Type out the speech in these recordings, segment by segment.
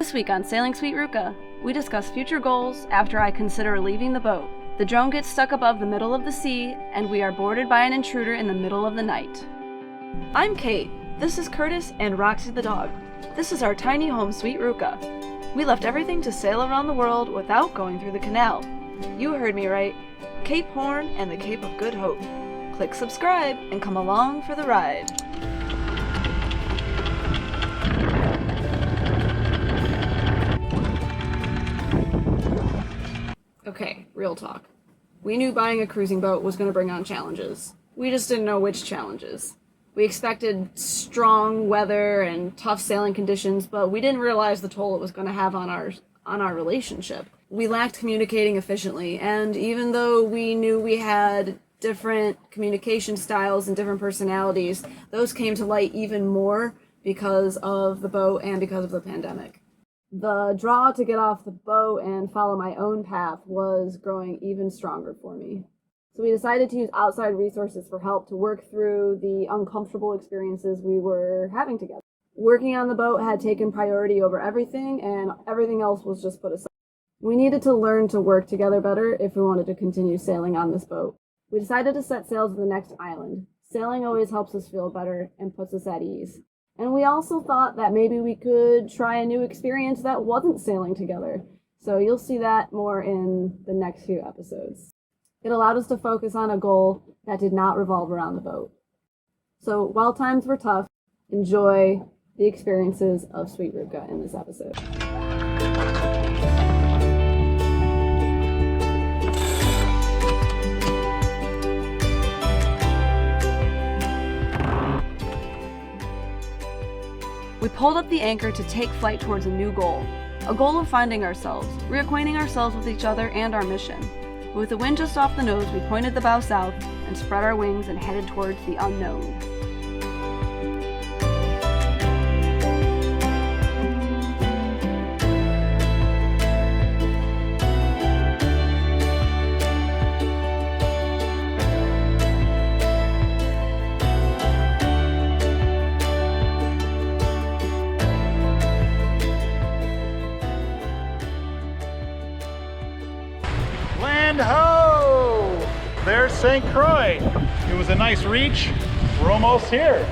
This week on Sailing Sweet Ruka, we discuss future goals after I consider leaving the boat. The drone gets stuck above the middle of the sea, and we are boarded by an intruder in the middle of the night. I'm Kate. This is Curtis and Roxy the dog. This is our tiny home, Sweet Ruka. We left everything to sail around the world without going through the canal. You heard me right. Cape Horn and the Cape of Good Hope. Click subscribe and come along for the ride. Okay, real talk. We knew buying a cruising boat was going to bring on challenges. We just didn't know which challenges. We expected strong weather and tough sailing conditions, but we didn't realize the toll it was going to have on our relationship. We lacked communicating efficiently, and even though we knew we had different communication styles and different personalities, those came to light even more because of the boat and because of the pandemic. The draw to get off the boat and follow my own path was growing even stronger for me. So we decided to use outside resources for help to work through the uncomfortable experiences we were having together. Working on the boat had taken priority over everything, and everything else was just put aside. We needed to learn to work together better if we wanted to continue sailing on this boat. We decided to set sail to the next island. Sailing always helps us feel better and puts us at ease. And we also thought that maybe we could try a new experience that wasn't sailing together. So you'll see that more in the next few episodes. It allowed us to focus on a goal that did not revolve around the boat. So while times were tough, enjoy the experiences of Sweet Ruka in this episode. We pulled up the anchor to take flight towards a new goal. A goal of finding ourselves, reacquainting ourselves with each other and our mission. With the wind just off the nose, we pointed the bow south and spread our wings and headed towards the unknown. Land ho! There's St. Croix. It was a nice reach. We're almost here.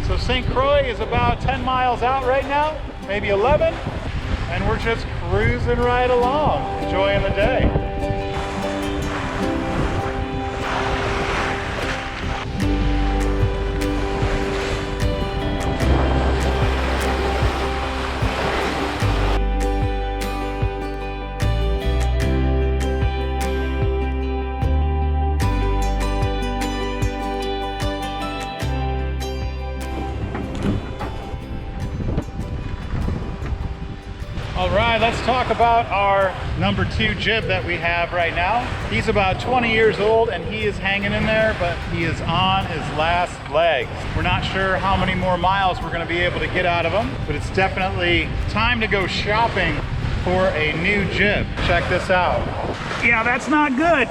So St. Croix is about 10 miles out right now, maybe 11, and we're just cruising right along, enjoying the day. All right, let's talk about our number 2 jib that we have right now. He's about 20 years old and he is hanging in there, but he is on his last legs. We're not sure how many more miles we're going to be able to get out of him, but it's definitely time to go shopping for a new jib. Check this out. Yeah, that's not good.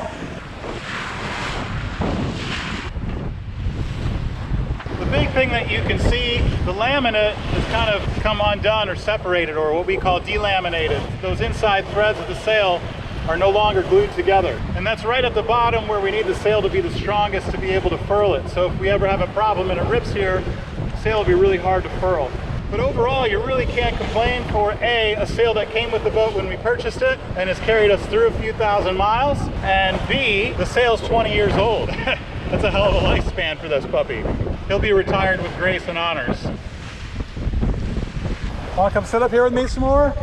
The big thing that you can see, the laminate has kind of come undone or separated, or what we call delaminated. Those inside threads of the sail are no longer glued together. And that's right at the bottom where we need the sail to be the strongest to be able to furl it. So if we ever have a problem and it rips here, the sail will be really hard to furl. But overall, you really can't complain for a sail that came with the boat when we purchased it and has carried us through a few thousand miles, and B, the sail's 20 years old. That's a hell of a lifespan for this puppy. He'll be retired with grace and honors. Want to come sit up here with me some more?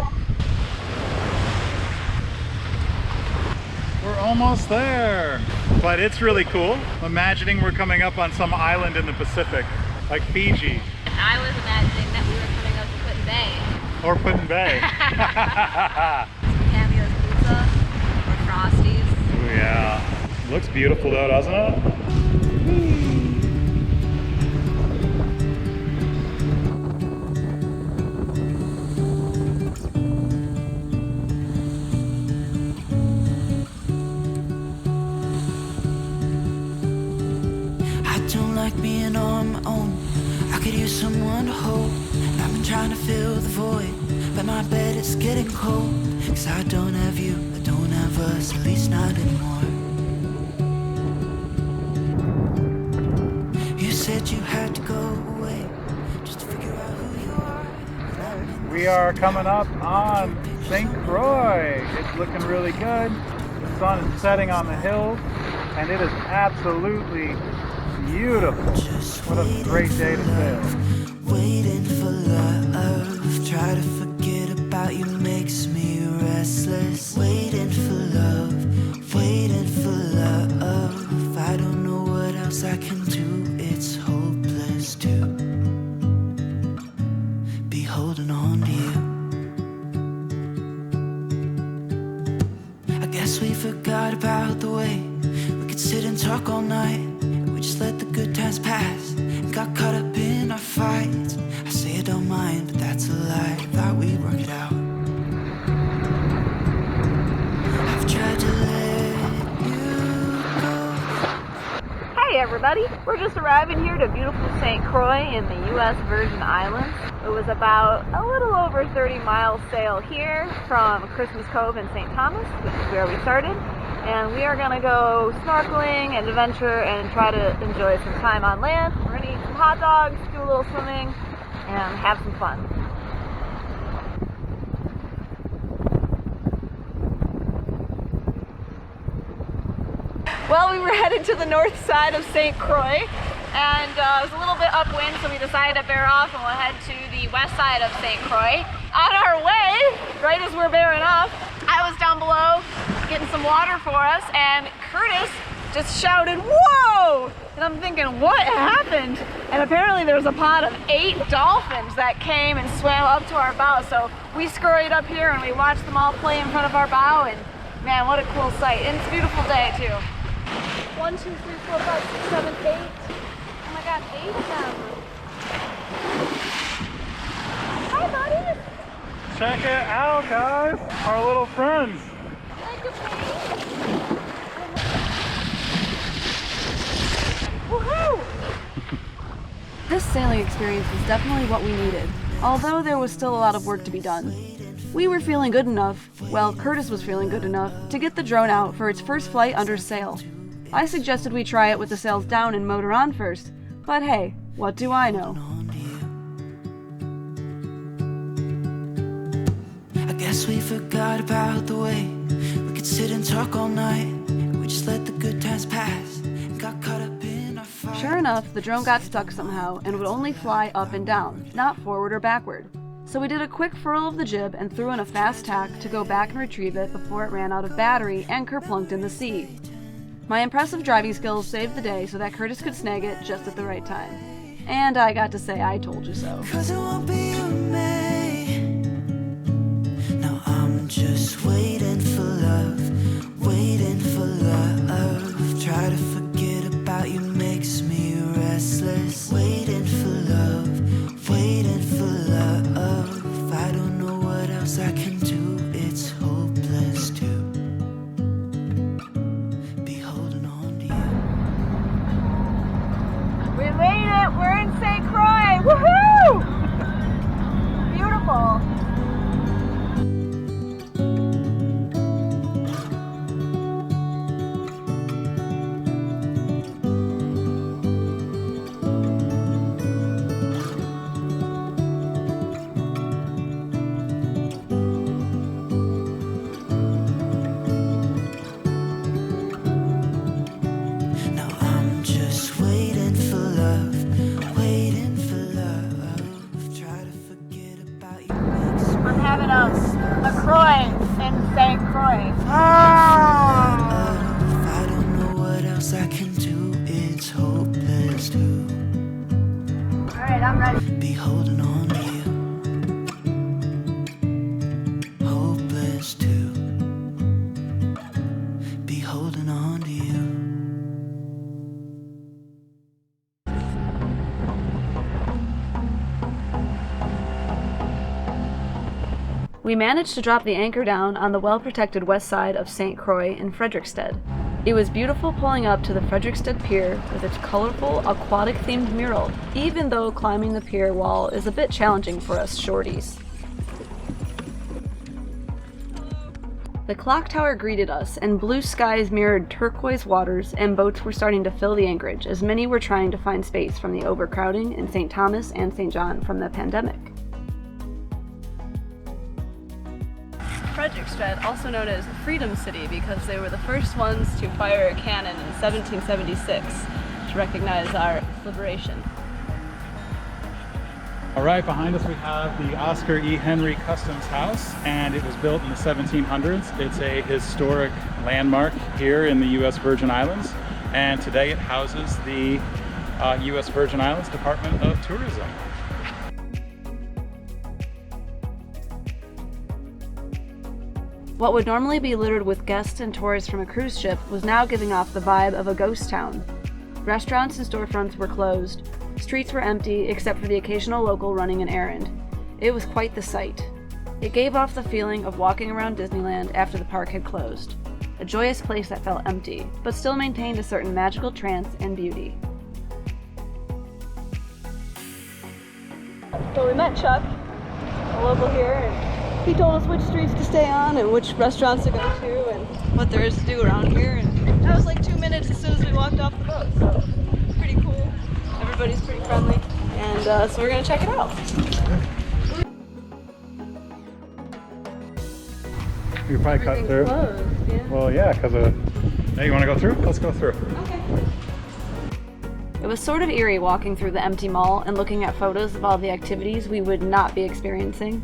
We're almost there. But it's really cool. Imagining we're coming up on some island in the Pacific, like Fiji. I was imagining that we were coming up to Putin Bay. Or Putin Bay. Some Cameo's pizza or Frosties. Oh yeah. Looks beautiful though, doesn't it? Like being on my own, I could use someone to hold. And I've been trying to fill the void, but my it's getting cold. Cause I don't have you, I don't have us, at least not anymore. You said you had to go away just to figure out who you are. We are coming up on St. Croix. It's looking really good. The sun is setting on the hills, and it is absolutely beautiful. What a great day to sail. Waiting for love, try to forget about you makes me restless. Waiting for love, waiting for love. I don't know what else I can do, it's hopeless to be holding on to you. I guess we forgot about the way we could sit and talk all night. We just let the good times pass and got caught up in our fights. I say I don't mind, but that's a lie. Thought we'd work it out. I've tried to let you go. Hey everybody, we're just arriving here to beautiful St. Croix in the U.S. Virgin Islands. It was about a little over 30-mile sail here from Christmas Cove in St. Thomas, which is where we started. And we are going to go snorkeling and adventure and try to enjoy some time on land. We're going to eat some hot dogs, do a little swimming, and have some fun. Well, we were headed to the north side of St. Croix, and it was a little bit upwind, so we decided to bear off and we'll head to the west side of St. Croix. On our way, right as we're bearing off, I was down below getting some water for us, and Curtis just shouted, "Whoa!" And I'm thinking, what happened? And apparently there was a pod of 8 dolphins that came and swam up to our bow. So we scurried up here and we watched them all play in front of our bow, and man, what a cool sight. And it's a beautiful day too. 1, 2, 3, 4, 5, 6, 7, 8. Oh my god, 8 of them. Hi buddy! Check it out, guys. Our little friends. Like a baby. Woohoo! This sailing experience was definitely what we needed, although there was still a lot of work to be done. We were feeling good enough, well, Curtis was feeling good enough, to get the drone out for its first flight under sail. I suggested we try it with the sails down and motor on first, but hey, what do I know? I guess we forgot about the way we could sit and talk all night. We just let the good times pass and got caught up in our fight. Sure enough, the drone got stuck somehow and would only fly up and down, not forward or backward. So we did a quick furl of the jib and threw in a fast tack to go back and retrieve it before it ran out of battery and kerplunked in the sea. My impressive driving skills saved the day so that Curtis could snag it just at the right time. And I got to say, I told you so. 'Cause it won't be you and me. Now I'm just waiting for love, waiting for love. Try to forget about you makes me restless. Waiting for love, waiting for love. I don't know what else I can do, it's hopeless to be holding on to you. We made it! We're in St. Croix! Woohoo! Beautiful! Now I'm just waiting for love, waiting for love. Try to forget about you makes me I'm having a Croix in St. Croix. I don't know what else I can do, it's hopeless to Alright, I'm ready. be holding on to you. Hopeless to be holding on to you. We managed to drop the anchor down on the well-protected west side of St. Croix in Frederiksted. It was beautiful pulling up to the Frederiksted Pier with its colorful, aquatic-themed mural, even though climbing the pier wall is a bit challenging for us shorties. The clock tower greeted us, and blue skies mirrored turquoise waters, and boats were starting to fill the anchorage, as many were trying to find space from the overcrowding in St. Thomas and St. John from the pandemic. Frederiksted, also known as Freedom City, because they were the first ones to fire a cannon in 1776 to recognize our liberation. All right, behind us we have the Oscar E. Henry Customs House, and it was built in the 1700s. It's a historic landmark here in the U.S. Virgin Islands, and today it houses the U.S. Virgin Islands Department of Tourism. What would normally be littered with guests and tourists from a cruise ship was now giving off the vibe of a ghost town. Restaurants and storefronts were closed. Streets were empty, except for the occasional local running an errand. It was quite the sight. It gave off the feeling of walking around Disneyland after the park had closed. A joyous place that felt empty, but still maintained a certain magical trance and beauty. So we met Chuck, a local here, and he told us which streets to stay on and which restaurants to go to and what there is to do around here. And that was like 2 minutes as soon as we walked off the boat, so it's pretty cool. Everybody's pretty friendly, and so we're gonna check it out. You probably cut through. Closed, yeah. Well, yeah, because hey, you want to go through? Let's go through. Okay. It was sort of eerie walking through the empty mall and looking at photos of all the activities we would not be experiencing,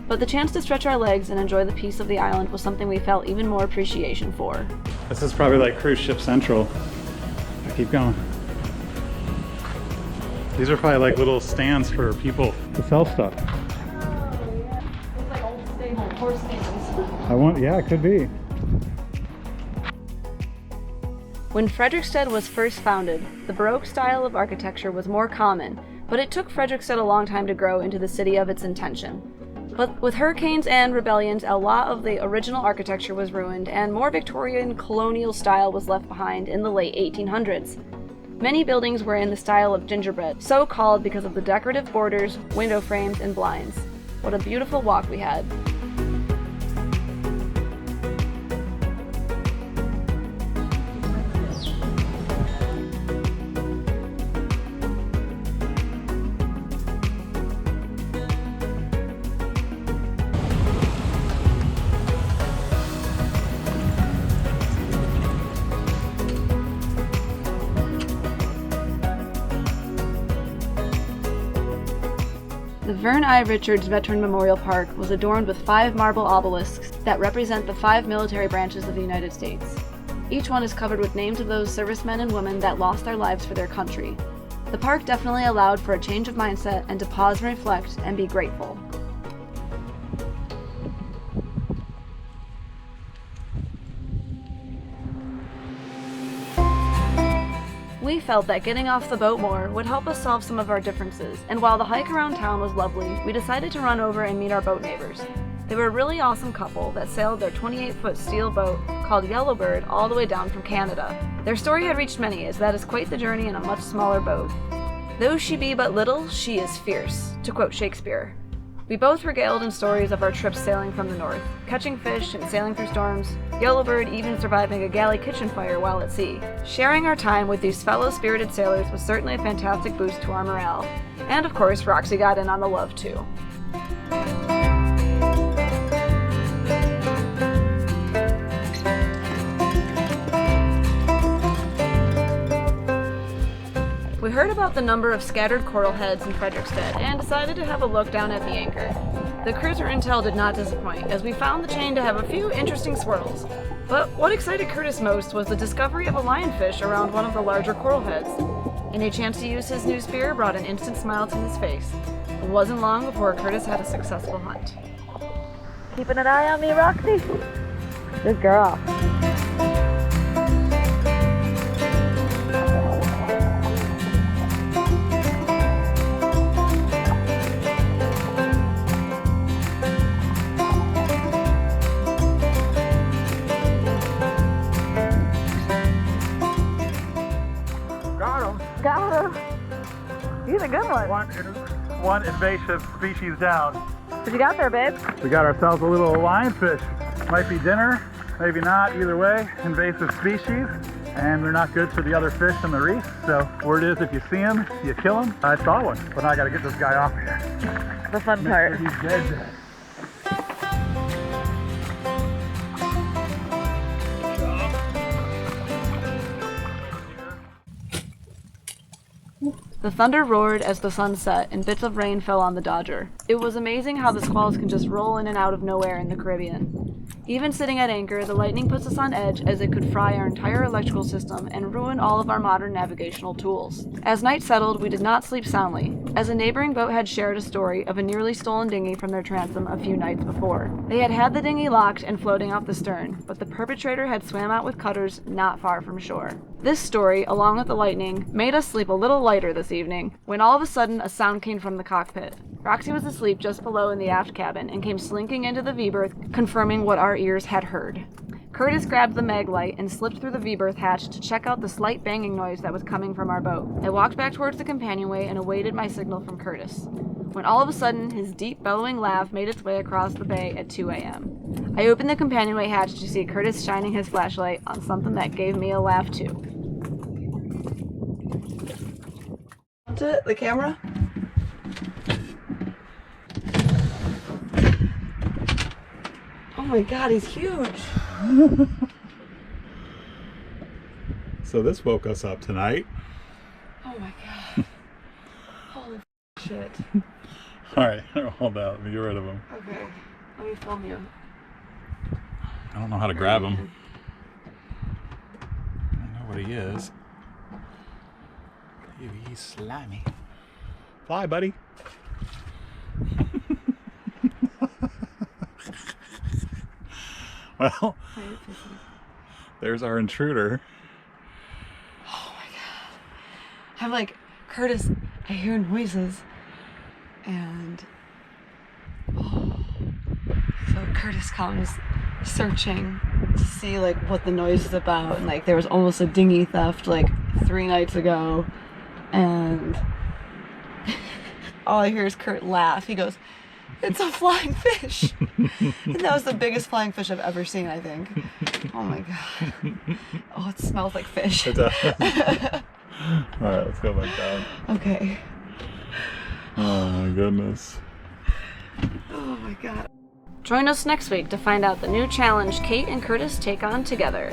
but the chance to stretch our legs and enjoy the peace of the island was something we felt even more appreciation for. This is probably like Cruise Ship Central. Keep going. These are probably like little stands for people to sell stuff. Oh, yeah. It's like old stable, horse stables. Yeah, it could be. When Frederiksted was first founded, the Baroque style of architecture was more common, but it took Frederiksted a long time to grow into the city of its intention. But with hurricanes and rebellions, a lot of the original architecture was ruined, and more Victorian colonial style was left behind in the late 1800s. Many buildings were in the style of gingerbread, so called because of the decorative borders, window frames, and blinds. What a beautiful walk we had. The Vern I. Richards Veteran Memorial Park was adorned with 5 marble obelisks that represent the 5 military branches of the United States. Each one is covered with names of those servicemen and women that lost their lives for their country. The park definitely allowed for a change of mindset and to pause and reflect and be grateful. We felt that getting off the boat more would help us solve some of our differences, and while the hike around town was lovely, we decided to run over and meet our boat neighbors. They were a really awesome couple that sailed their 28-foot steel boat called Yellowbird all the way down from Canada. Their story had reached many, as that is quite the journey in a much smaller boat. Though she be but little, she is fierce, to quote Shakespeare. We both regaled in stories of our trips sailing from the north, catching fish and sailing through storms, Yellowbird even surviving a galley kitchen fire while at sea. Sharing our time with these fellow spirited sailors was certainly a fantastic boost to our morale. And of course, Roxy got in on the love too. We heard about the number of scattered coral heads in Frederiksted and decided to have a look down at the anchor. The cruiser intel did not disappoint, as we found the chain to have a few interesting swirls. But what excited Curtis most was the discovery of a lionfish around one of the larger coral heads. Any chance to use his new spear brought an instant smile to his face. It wasn't long before Curtis had a successful hunt. Keeping an eye on me, Roxy? Good girl. Got him. He's a good one. One invasive species down. What you got there, babe? We got ourselves a little lionfish. Might be dinner, maybe not, either way. Invasive species, and they're not good for the other fish in the reef. So word is, if you see them, you kill them. I saw one, but now I gotta get this guy off here. The fun part. He's dead. The thunder roared as the sun set, and bits of rain fell on the Dodger. It was amazing how the squalls can just roll in and out of nowhere in the Caribbean. Even sitting at anchor, the lightning puts us on edge as it could fry our entire electrical system and ruin all of our modern navigational tools. As night settled, we did not sleep soundly, as a neighboring boat had shared a story of a nearly stolen dinghy from their transom a few nights before. They had had the dinghy locked and floating off the stern, but the perpetrator had swam out with cutters not far from shore. This story, along with the lightning, made us sleep a little lighter this evening, when all of a sudden a sound came from the cockpit. Roxy was asleep just below in the aft cabin and came slinking into the V-berth, confirming what our ears had heard. Curtis grabbed the mag light and slipped through the V-berth hatch to check out the slight banging noise that was coming from our boat. I walked back towards the companionway and awaited my signal from Curtis, when all of a sudden his deep bellowing laugh made its way across the bay at 2 a.m. I opened the companionway hatch to see Curtis shining his flashlight on something that gave me a laugh too. The camera? Oh my god, he's huge. So this woke us up tonight. Oh my god. Holy shit. Alright, hold out. Let me get rid of him. Okay, let me film you. I don't know how to grab him. I don't know what he is. Ew, he's slimy. Fly, buddy. Well, there's our intruder. Oh my god. I'm like, Curtis, I hear noises. And so Curtis comes searching to see like what the noise is about, and like there was almost a dinghy theft like 3 nights ago, and all I hear is Kurt laugh. He goes, "It's a flying fish." And that was the biggest flying fish I've ever seen, I think. Oh my god. Oh, it smells like fish. It does. Alright, let's go back down. Okay. Oh my goodness. Oh my god. Join us next week to find out the new challenge Kate and Curtis take on together.